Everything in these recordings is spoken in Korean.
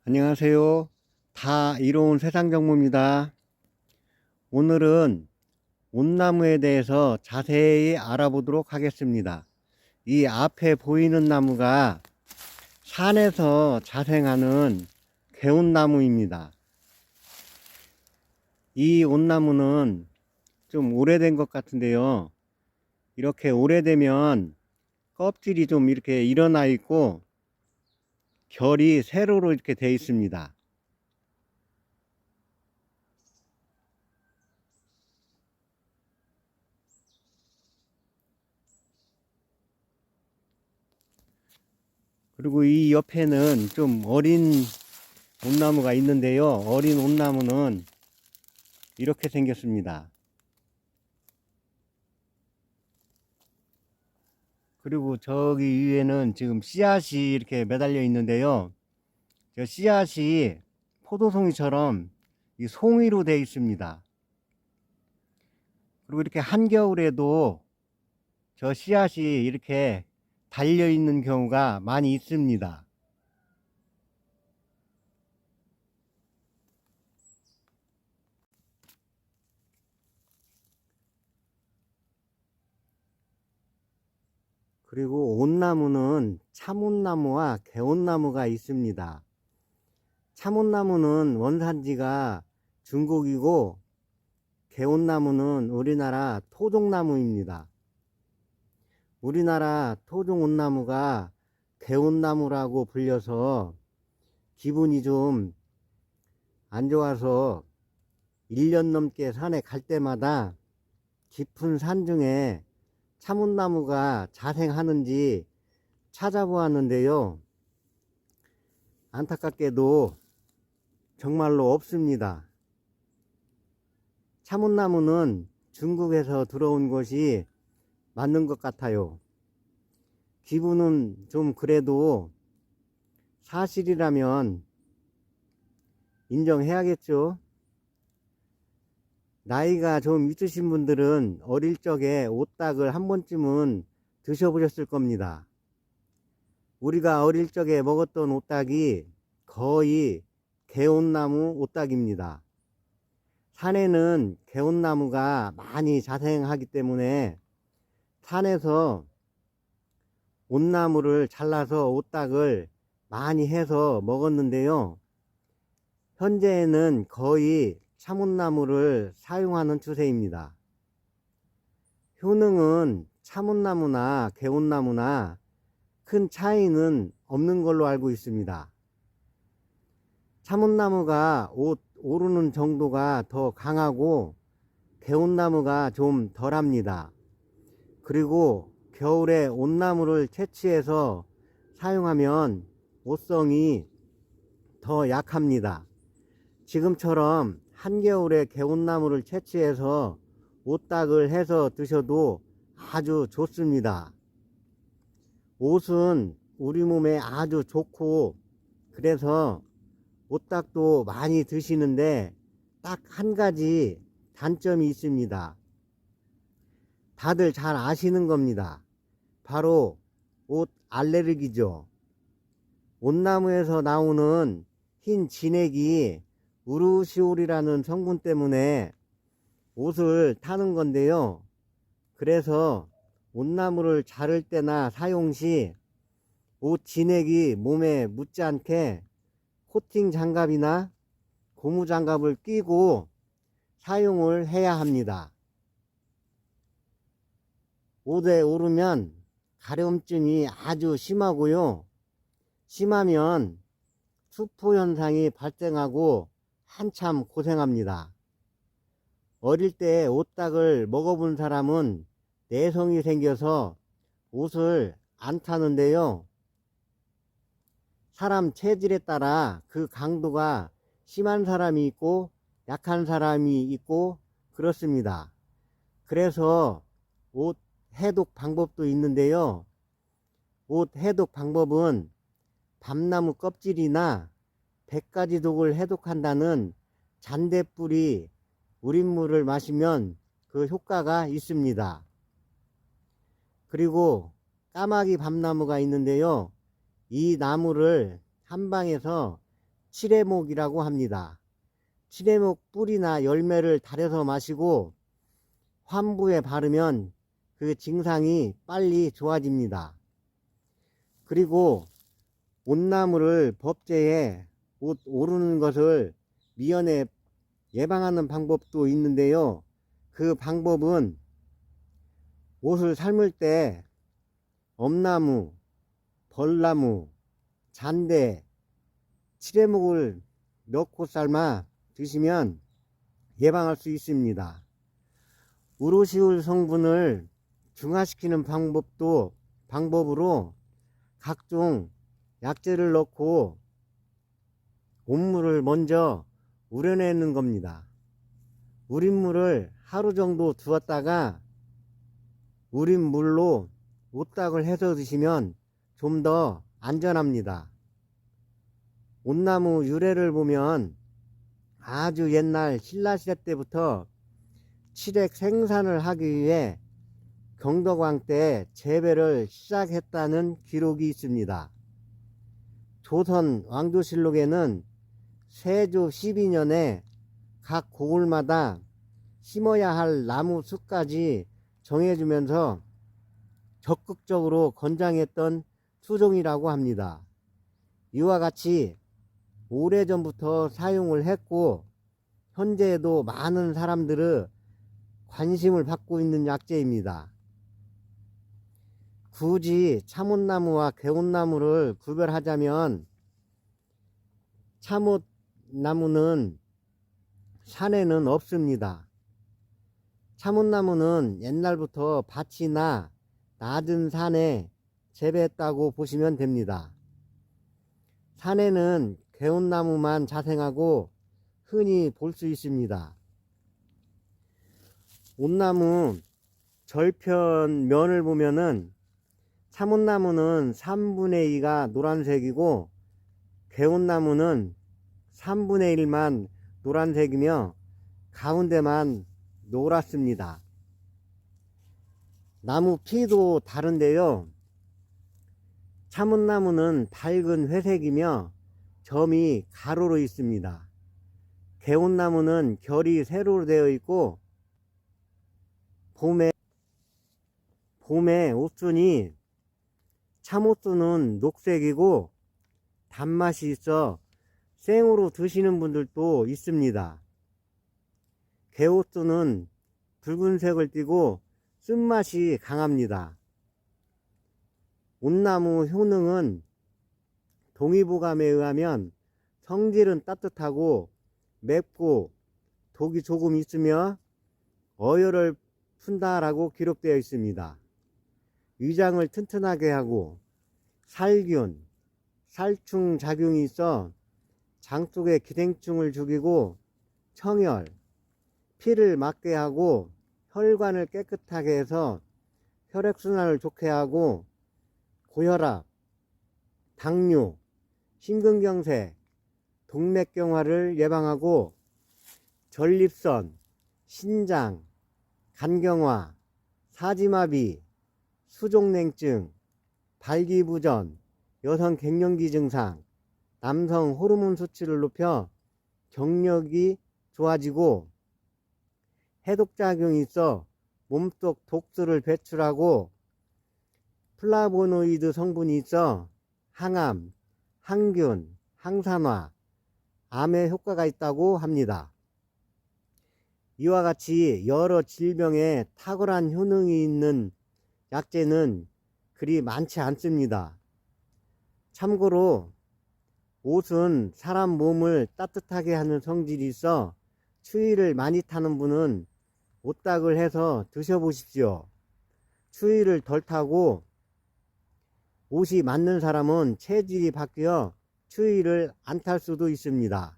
안녕하세요. 다 이로운 세상 정보입니다. 오늘은 온나무에 대해서 자세히 알아보도록 하겠습니다. 이 앞에 보이는 나무가 산에서 자생하는 개온나무입니다. 이 온나무는 좀 오래된 것 같은데요. 이렇게 오래되면 껍질이 좀 이렇게 일어나 있고 결이 세로로 이렇게 되어 있습니다. 그리고 이 옆에는 좀 어린 온나무가 있는데요. 어린 온나무는 이렇게 생겼습니다. 그리고 저기 위에는 지금 씨앗이 이렇게 매달려 있는데요. 저 씨앗이 포도송이처럼 이 송이로 되어 있습니다. 그리고 이렇게 한겨울에도 저 씨앗이 이렇게 달려 있는 경우가 많이 있습니다. 그리고 온나무는 참온나무와 개온나무가 있습니다. 참온나무는 원산지가 중국이고 개온나무는 우리나라 토종나무입니다. 우리나라 토종온나무가 개온나무라고 불려서 기분이 좀 안 좋아서 1년 넘게 산에 갈 때마다 깊은 산 중에 참온나무가 자생하는지 찾아보았는데요. 안타깝게도 정말로 없습니다. 참온나무는 중국에서 들어온 것이 맞는 것 같아요. 기분은 좀 그래도 사실이라면 인정해야겠죠. 나이가 좀 있으신 분들은 어릴 적에 오딱을 한 번쯤은 드셔보셨을 겁니다. 우리가 어릴 적에 먹었던 오딱이 거의 개온나무 오딱입니다. 산에는 개온나무가 많이 자생하기 때문에 산에서 온나무를 잘라서 오딱을 많이 해서 먹었는데요. 현재에는 거의 참온나무를 사용하는 추세입니다. 효능은 참온나무나 개온나무나 큰 차이는 없는 걸로 알고 있습니다. 참온나무가 옷 오르는 정도가 더 강하고 개온나무가 좀 덜합니다. 그리고 겨울에 온나무를 채취해서 사용하면 옷성이 더 약합니다. 지금처럼 한겨울에 개온나무를 채취해서 오딱을 해서 드셔도 아주 좋습니다. 옷은 우리 몸에 아주 좋고 그래서 오딱도 많이 드시는데 딱 한 가지 단점이 있습니다. 다들 잘 아시는 겁니다. 바로 옷 알레르기죠. 온나무에서 나오는 흰 진액이 우르시올이라는 성분 때문에 옷을 타는 건데요. 그래서 온나무를 자를 때나 사용 시 옷 진액이 몸에 묻지 않게 코팅 장갑이나 고무 장갑을 끼고 사용을 해야 합니다. 옷에 오르면 가려움증이 아주 심하고요. 심하면 수포 현상이 발생하고 한참 고생합니다. 어릴 때 오딱을 먹어본 사람은 내성이 생겨서 옷을 안 타는데요. 사람 체질에 따라 그 강도가 심한 사람이 있고 약한 사람이 있고 그렇습니다. 그래서 옷 해독 방법도 있는데요. 옷 해독 방법은 밤나무 껍질이나 100가지 독을 해독한다는 잔대뿌리 우린물을 마시면 그 효과가 있습니다. 그리고 까마귀 밤나무가 있는데요. 이 나무를 한방에서 칠해목이라고 합니다. 칠해목 뿌리나 열매를 달여서 마시고 환부에 바르면 그 증상이 빨리 좋아집니다. 그리고 옷나무를 법제에 옷 오르는 것을 미연에 예방하는 방법도 있는데요. 그 방법은 옷을 삶을 때 엄나무, 벌나무, 잔대, 칠해목을 넣고 삶아 드시면 예방할 수 있습니다. 우루시울 성분을 중화시키는 방법으로 각종 약재를 넣고 온물을 먼저 우려내는 겁니다. 우린 물을 하루 정도 두었다가 우린 물로 오딱을 해서 드시면 좀 더 안전합니다. 온나무 유래를 보면 아주 옛날 신라시대 때부터 칠액 생산을 하기 위해 경덕왕 때 재배를 시작했다는 기록이 있습니다. 조선 왕조실록에는 세조 12년에 각 고을마다 심어야 할 나무 수까지 정해주면서 적극적으로 권장했던 수종이라고 합니다. 이와 같이 오래전부터 사용을 했고 현재에도 많은 사람들의 관심을 받고 있는 약재입니다. 굳이 참옷나무와 개옷나무를 구별하자면 참옷나무는 산에는 없습니다. 참옷나무는 옛날부터 밭이나 낮은 산에 재배했다고 보시면 됩니다. 산에는 개옷나무만 자생하고 흔히 볼 수 있습니다. 옷나무 절편면을 보면은 참옷나무는 3분의 2가 노란색이고 개옷나무는 3분의 1만 노란색이며 가운데만 노랗습니다. 나무 피도 다른데요. 참옷나무는 밝은 회색이며 점이 가로로 있습니다. 개옷나무는 결이 세로로 되어 있고 봄에 옷순이 참옷순은 녹색이고 단맛이 있어 생으로 드시는 분들도 있습니다. 개옷순은 붉은색을 띠고 쓴맛이 강합니다. 온나무 효능은 동의보감에 의하면 성질은 따뜻하고 맵고 독이 조금 있으며 어혈을 푼다라고 기록되어 있습니다. 위장을 튼튼하게 하고 살균, 살충 작용이 있어 장 속에 기생충을 죽이고 청혈, 피를 맑게 하고 혈관을 깨끗하게 해서 혈액순환을 좋게 하고 고혈압, 당뇨, 심근경색, 동맥경화를 예방하고 전립선, 신장, 간경화, 사지마비, 수족냉증, 발기부전, 여성 갱년기 증상, 남성 호르몬 수치를 높여 경력이 좋아지고 해독작용이 있어 몸속 독소를 배출하고 플라보노이드 성분이 있어 항암, 항균, 항산화, 암에 효과가 있다고 합니다. 이와 같이 여러 질병에 탁월한 효능이 있는 약재는 그리 많지 않습니다. 참고로 옷은 사람 몸을 따뜻하게 하는 성질이 있어 추위를 많이 타는 분은 오딱을 해서 드셔보십시오. 추위를 덜 타고 옷이 맞는 사람은 체질이 바뀌어 추위를 안 탈 수도 있습니다.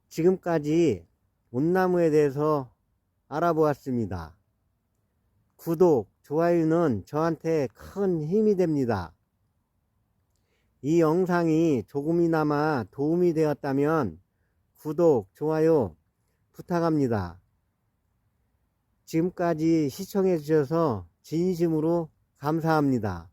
지금까지 온나무에 대해서 알아보았습니다. 구독, 좋아요는 저한테 큰 힘이 됩니다. 이 영상이 조금이나마 도움이 되었다면 구독, 좋아요 부탁합니다. 지금까지 시청해 주셔서 진심으로 감사합니다.